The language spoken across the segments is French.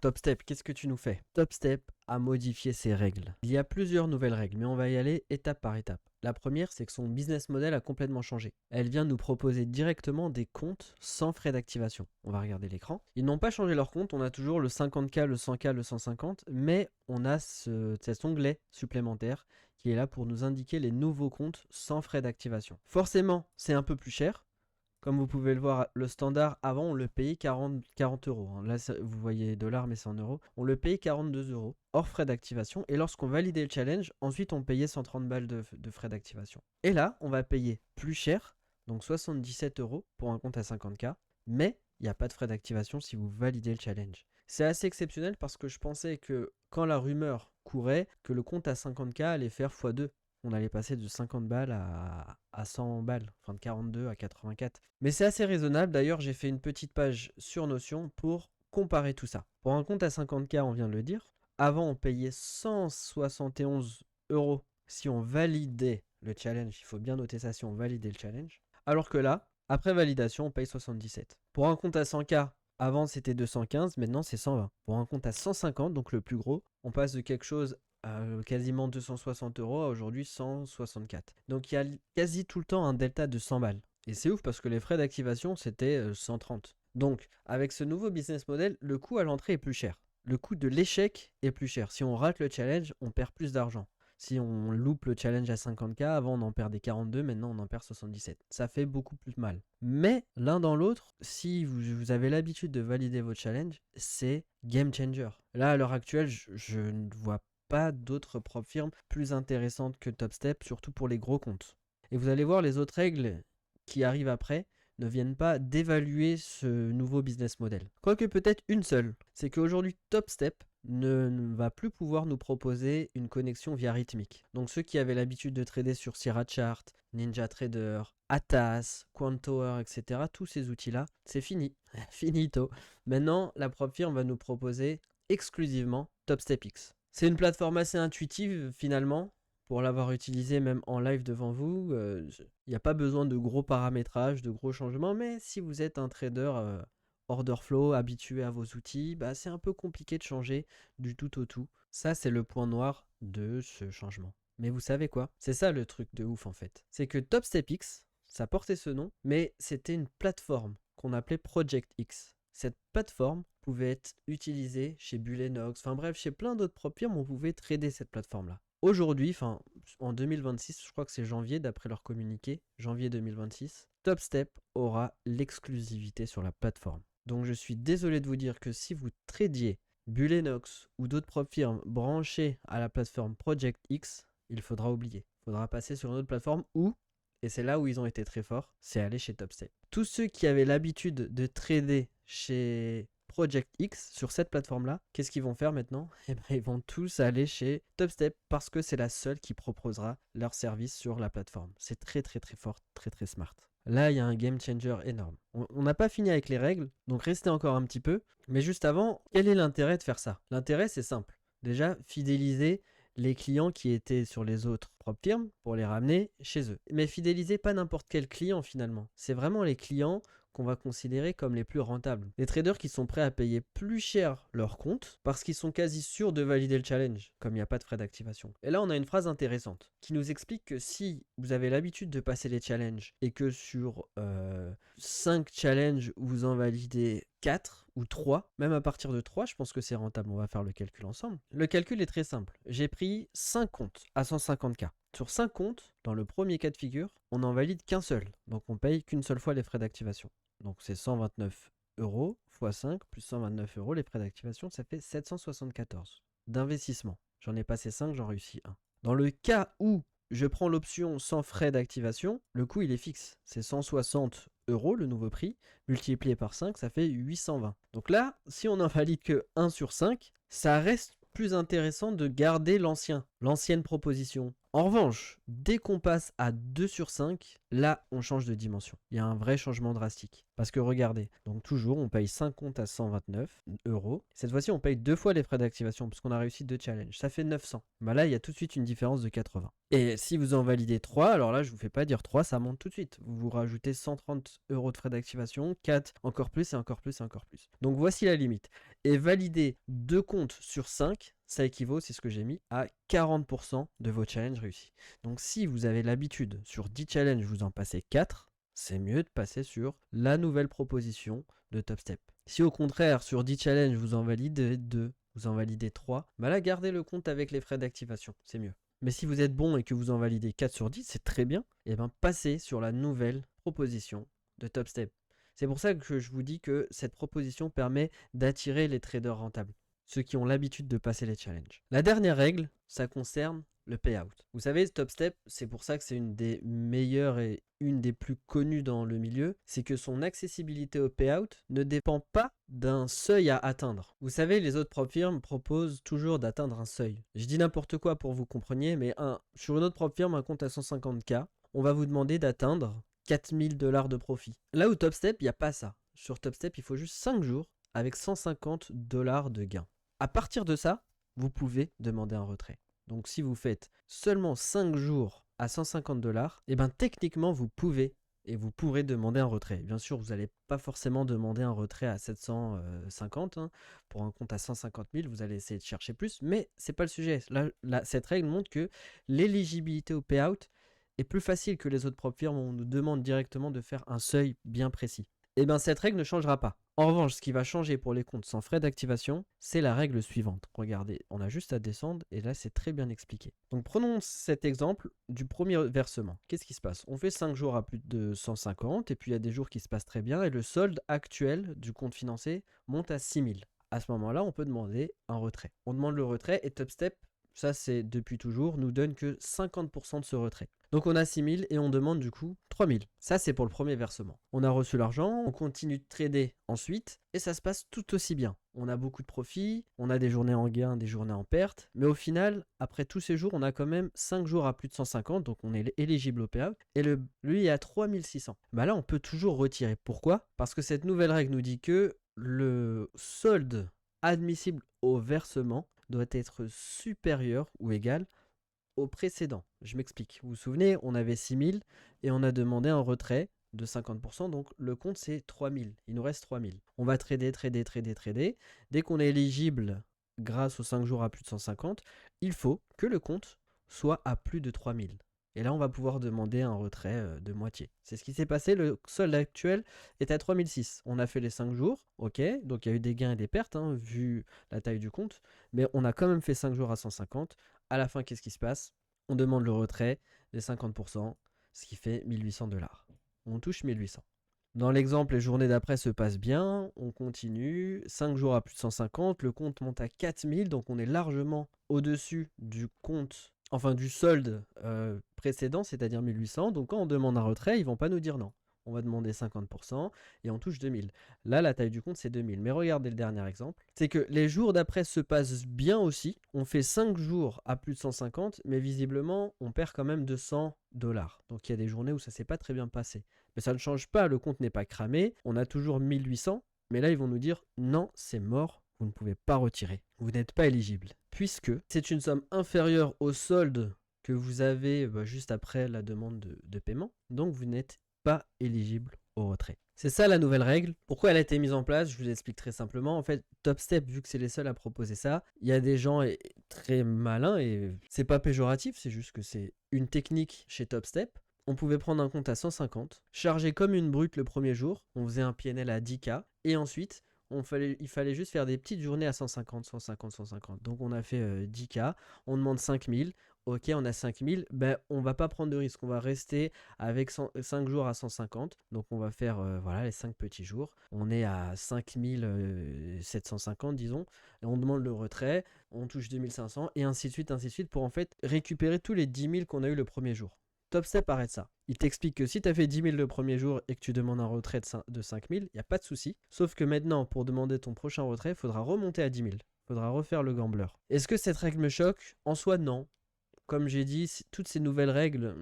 Topstep, qu'est-ce que tu nous fais? Topstep a modifié ses règles. Il y a plusieurs nouvelles règles, mais on va y aller étape par étape. La première, c'est que son business model a complètement changé. Elle vient nous proposer directement des comptes sans frais d'activation. On va regarder l'écran. Ils n'ont pas changé leur compte, on a toujours le 50K, le 100K, le 150, mais on a cet onglet supplémentaire qui est là pour nous indiquer les nouveaux comptes sans frais d'activation. Forcément, c'est un peu plus cher. Comme vous pouvez le voir, le standard, avant, on le payait 40 euros. Là, vous voyez dollars, mais c'est en euros. On le payait 42 euros, hors frais d'activation. Et lorsqu'on validait le challenge, ensuite, on payait 130 balles de frais d'activation. Et là, on va payer plus cher, donc 77 euros pour un compte à 50K. Mais il n'y a pas de frais d'activation si vous validez le challenge. C'est assez exceptionnel parce que je pensais que quand la rumeur courait, que le compte à 50K allait faire x2. On allait passer de 50 balles à 100 balles, enfin de 42 à 84. Mais c'est assez raisonnable. D'ailleurs, j'ai fait une petite page sur Notion pour comparer tout ça. Pour un compte à 50K, on vient de le dire. Avant, on payait 171 euros si on validait le challenge. Il faut bien noter ça si on validait le challenge. Alors que là, après validation, on paye 77. Pour un compte à 100K, avant c'était 215, maintenant c'est 120. Pour un compte à 150, donc le plus gros, on passe de quelque chose quasiment 260 euros à aujourd'hui 164. Donc il y a quasi tout le temps un delta de 100 balles. Et c'est ouf parce que les frais d'activation c'était 130. Donc avec ce nouveau business model, le coût à l'entrée est plus cher. Le coût de l'échec est plus cher. Si on rate le challenge, on perd plus d'argent. Si on loupe le challenge à 50K, avant on en perdait 42, maintenant on en perd 77. Ça fait beaucoup plus mal. Mais l'un dans l'autre, si vous avez l'habitude de valider vos challenges, c'est game changer. Là à l'heure actuelle, je ne vois pas d'autres prop firmes plus intéressantes que Topstep, surtout pour les gros comptes. Et vous allez voir, les autres règles qui arrivent après ne viennent pas d'évaluer ce nouveau business model. Quoique peut-être une seule, c'est qu'aujourd'hui Topstep ne va plus pouvoir nous proposer une connexion via Rhythmic. Donc ceux qui avaient l'habitude de trader sur Syrachart, NinjaTrader, Atas, Quantower, etc., tous ces outils-là, c'est fini. Finito. Maintenant, la prop firme va nous proposer exclusivement TopStepX. C'est une plateforme assez intuitive finalement. Pour l'avoir utilisé même en live devant vous, il n'y a pas besoin de gros paramétrages, de gros changements, mais si vous êtes un trader order flow, habitué à vos outils, bah c'est un peu compliqué de changer du tout au tout. Ça, c'est le point noir de ce changement. Mais vous savez quoi? C'est ça le truc de ouf en fait. C'est que TopStepX, ça portait ce nom, mais c'était une plateforme qu'on appelait Project X. Cette plateforme pouvait être utilisée chez Bullenox, enfin bref, chez plein d'autres prop firmes, on pouvait trader cette plateforme-là. Aujourd'hui, en 2026, je crois que c'est janvier d'après leur communiqué, janvier 2026, Topstep aura l'exclusivité sur la plateforme. Donc je suis désolé de vous dire que si vous tradiez Bullenox ou d'autres prop firmes branchées à la plateforme Project X, il faudra oublier. Il faudra passer sur une autre plateforme ou, et c'est là où ils ont été très forts, c'est aller chez Topstep. Tous ceux qui avaient l'habitude de trader chez Project X sur cette plateforme-là, qu'est-ce qu'ils vont faire maintenant? Eh ben, ils vont tous aller chez Topstep parce que c'est la seule qui proposera leur service sur la plateforme. C'est très très très fort, très très smart. Là, il y a un game changer énorme. On n'a pas fini avec les règles, donc restez encore un petit peu. Mais juste avant, quel est l'intérêt de faire ça? L'intérêt, c'est simple. Déjà, fidéliser les clients qui étaient sur les autres prop firmes pour les ramener chez eux. Mais fidéliser pas n'importe quel client finalement. C'est vraiment les clients qu'on va considérer comme les plus rentables. Les traders qui sont prêts à payer plus cher leur compte parce qu'ils sont quasi sûrs de valider le challenge, comme il n'y a pas de frais d'activation. Et là, on a une phrase intéressante qui nous explique que si vous avez l'habitude de passer les challenges et que sur 5 challenges, vous en validez 4 ou 3, même à partir de 3, je pense que c'est rentable. On va faire le calcul ensemble. Le calcul est très simple. J'ai pris 5 comptes à 150K. Sur 5 comptes, dans le premier cas de figure, on n'en valide qu'un seul. Donc on paye qu'une seule fois les frais d'activation. Donc c'est 129 euros x 5 plus 129 euros les frais d'activation, ça fait 774 d'investissement. J'en ai passé 5, j'en réussis 1. Dans le cas où je prends l'option sans frais d'activation, le coût il est fixe. C'est 160 euros le nouveau prix, multiplié par 5, ça fait 820. Donc là, si on n'en valide que 1 sur 5, ça reste plus intéressant de garder l'ancienne proposition En revanche, dès qu'on passe à 2 sur 5, là, on change de dimension. Il y a un vrai changement drastique. Parce que regardez, donc toujours, on paye 5 comptes à 129 euros. Cette fois-ci, on paye 2 fois les frais d'activation parce qu'on a réussi 2 challenges. Ça fait 900. Bah là, il y a tout de suite une différence de 80. Et si vous en validez 3, alors là, je vous fais pas dire 3, ça monte tout de suite. Vous rajoutez 130 euros de frais d'activation, 4, encore plus et encore plus et encore plus. Donc voici la limite. Et valider 2 comptes sur 5, ça équivaut, c'est ce que j'ai mis, à 40% de vos challenges réussis. Donc si vous avez l'habitude, sur 10 challenges, vous en passez 4, c'est mieux de passer sur la nouvelle proposition de TopStep. Si au contraire, sur 10 challenges, vous en validez 2, vous en validez 3, bah là, gardez le compte avec les frais d'activation, c'est mieux. Mais si vous êtes bon et que vous en validez 4 sur 10, c'est très bien, et bien passez sur la nouvelle proposition de TopStep. C'est pour ça que je vous dis que cette proposition permet d'attirer les traders rentables, ceux qui ont l'habitude de passer les challenges. La dernière règle, ça concerne le payout. Vous savez, TopStep, c'est pour ça que c'est une des meilleures et une des plus connues dans le milieu, c'est que son accessibilité au payout ne dépend pas d'un seuil à atteindre. Vous savez, les autres prop firmes proposent toujours d'atteindre un seuil. Je dis n'importe quoi pour que vous compreniez, mais sur une autre prop firme, un compte à 150K, on va vous demander d'atteindre 4000 $ de profit. Là où TopStep, il n'y a pas ça. Sur TopStep, il faut juste 5 jours avec 150 $ de gain. À partir de ça, vous pouvez demander un retrait. Donc si vous faites seulement 5 jours à 150 $, et bien techniquement vous pouvez et vous pourrez demander un retrait. Bien sûr, vous n'allez pas forcément demander un retrait à 750 hein. Pour un compte à 150 000, vous allez essayer de chercher plus, mais c'est pas le sujet. Là, cette règle montre que l'éligibilité au payout est plus facile que les autres prop firmes où on nous demande directement de faire un seuil bien précis. Et bien cette règle ne changera pas. En revanche, ce qui va changer pour les comptes sans frais d'activation, c'est la règle suivante. Regardez, on a juste à descendre et là c'est très bien expliqué. Donc prenons cet exemple du premier versement. Qu'est-ce qui se passe? On fait 5 jours à plus de 150 et puis il y a des jours qui se passent très bien et le solde actuel du compte financé monte à 6000. À ce moment-là, on peut demander un retrait. On demande le retrait et TopStep, ça c'est depuis toujours, nous donne que 50% de ce retrait. Donc on a 6000 et on demande du coup 3000. Ça c'est pour le premier versement. On a reçu l'argent, on continue de trader ensuite et ça se passe tout aussi bien. On a beaucoup de profits, on a des journées en gain, des journées en perte, mais au final, après tous ces jours, on a quand même 5 jours à plus de 150, donc on est éligible au payout et lui est à 3600. Bah là on peut toujours retirer. Pourquoi? Parce que cette nouvelle règle nous dit que le solde admissible au versement doit être supérieur ou égal au précédent. Je m'explique. Vous vous souvenez, on avait 6000 et on a demandé un retrait de 50%, donc le compte c'est 3000. Il nous reste 3000. On va trader. Dès qu'on est éligible grâce aux 5 jours à plus de 150, il faut que le compte soit à plus de 3000. Et là, on va pouvoir demander un retrait de moitié. C'est ce qui s'est passé. Le solde actuel est à 3006. On a fait les 5 jours, ok. Donc, il y a eu des gains et des pertes, hein, vu la taille du compte. Mais on a quand même fait 5 jours à 150. À la fin, qu'est-ce qui se passe? On demande le retrait des 50%, ce qui fait 1800 $. On touche 1800. Dans l'exemple, les journées d'après se passent bien. On continue. 5 jours à plus de 150. Le compte monte à 4000. Donc, on est largement au-dessus du compte, enfin du solde précédent, c'est-à-dire 1800. Donc quand on demande un retrait, ils ne vont pas nous dire non. On va demander 50% et on touche 2000. Là, la taille du compte, c'est 2000. Mais regardez le dernier exemple. C'est que les jours d'après se passent bien aussi. On fait 5 jours à plus de 150, mais visiblement, on perd quand même 200 $. Donc il y a des journées où ça ne s'est pas très bien passé. Mais ça ne change pas, le compte n'est pas cramé. On a toujours 1800. Mais là, ils vont nous dire non, c'est mort. Vous ne pouvez pas retirer. Vous n'êtes pas éligible. Puisque c'est une somme inférieure au solde que vous avez juste après la demande de paiement. Donc vous n'êtes pas éligible au retrait. C'est ça la nouvelle règle. Pourquoi elle a été mise en place? Je vous explique très simplement. En fait, TopStep, vu que c'est les seuls à proposer ça, il y a des gens très malins et c'est pas péjoratif, c'est juste que c'est une technique chez TopStep. On pouvait prendre un compte à 150, charger comme une brute le premier jour, on faisait un PNL à 10K et ensuite il fallait juste faire des petites journées à 150. Donc on a fait 10K, on demande 5000. Ok, on a 5000, ben on va pas prendre de risque, on va rester avec 5 jours à 150. Donc on va faire voilà, les 5 petits jours. On est à 5750 disons, et on demande le retrait, on touche 2500 et ainsi de suite pour en fait récupérer tous les 10 000 qu'on a eu le premier jour. TopStep arrête ça. Il t'explique que si tu as fait 10 000 le premier jour et que tu demandes un retrait de 5 000, il n'y a pas de souci. Sauf que maintenant, pour demander ton prochain retrait, il faudra remonter à 10 000. Il faudra refaire le gambler. Est-ce que cette règle me choque? En soi, non. comme j'ai dit, toutes ces nouvelles règles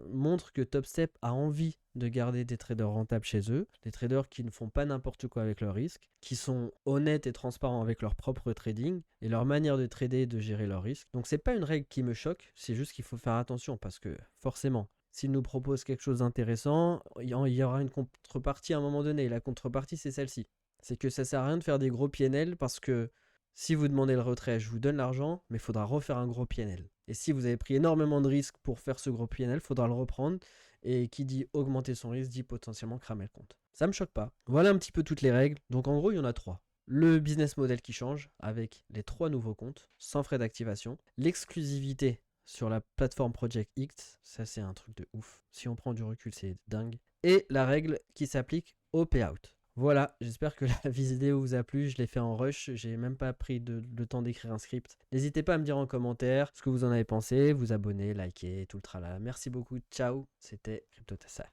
montrent que TopStep a envie de garder des traders rentables chez eux, des traders qui ne font pas n'importe quoi avec leurs risques, qui sont honnêtes et transparents avec leur propre trading et leur manière de trader et de gérer leurs risques. Donc c'est pas une règle qui me choque, c'est juste qu'il faut faire attention parce que forcément, s'ils nous proposent quelque chose d'intéressant, il y aura une contrepartie à un moment donné. Et la contrepartie, c'est celle-ci. C'est que ça sert à rien de faire des gros PNL parce que si vous demandez le retrait, je vous donne l'argent, mais il faudra refaire un gros PNL. Et si vous avez pris énormément de risques pour faire ce gros PNL, il faudra le reprendre. Et qui dit augmenter son risque dit potentiellement cramer le compte. Ça me choque pas. Voilà un petit peu toutes les règles. Donc en gros, il y en a 3. Le business model qui change avec les 3 nouveaux comptes sans frais d'activation. L'exclusivité sur la plateforme Project X, ça c'est un truc de ouf. Si on prend du recul, c'est dingue. Et la règle qui s'applique au payout. Voilà, j'espère que la vidéo vous a plu, je l'ai fait en rush, j'ai même pas pris le temps d'écrire un script. N'hésitez pas à me dire en commentaire ce que vous en avez pensé, vous abonner, liker, tout le tralala. Merci beaucoup, ciao, c'était CryptoTassa.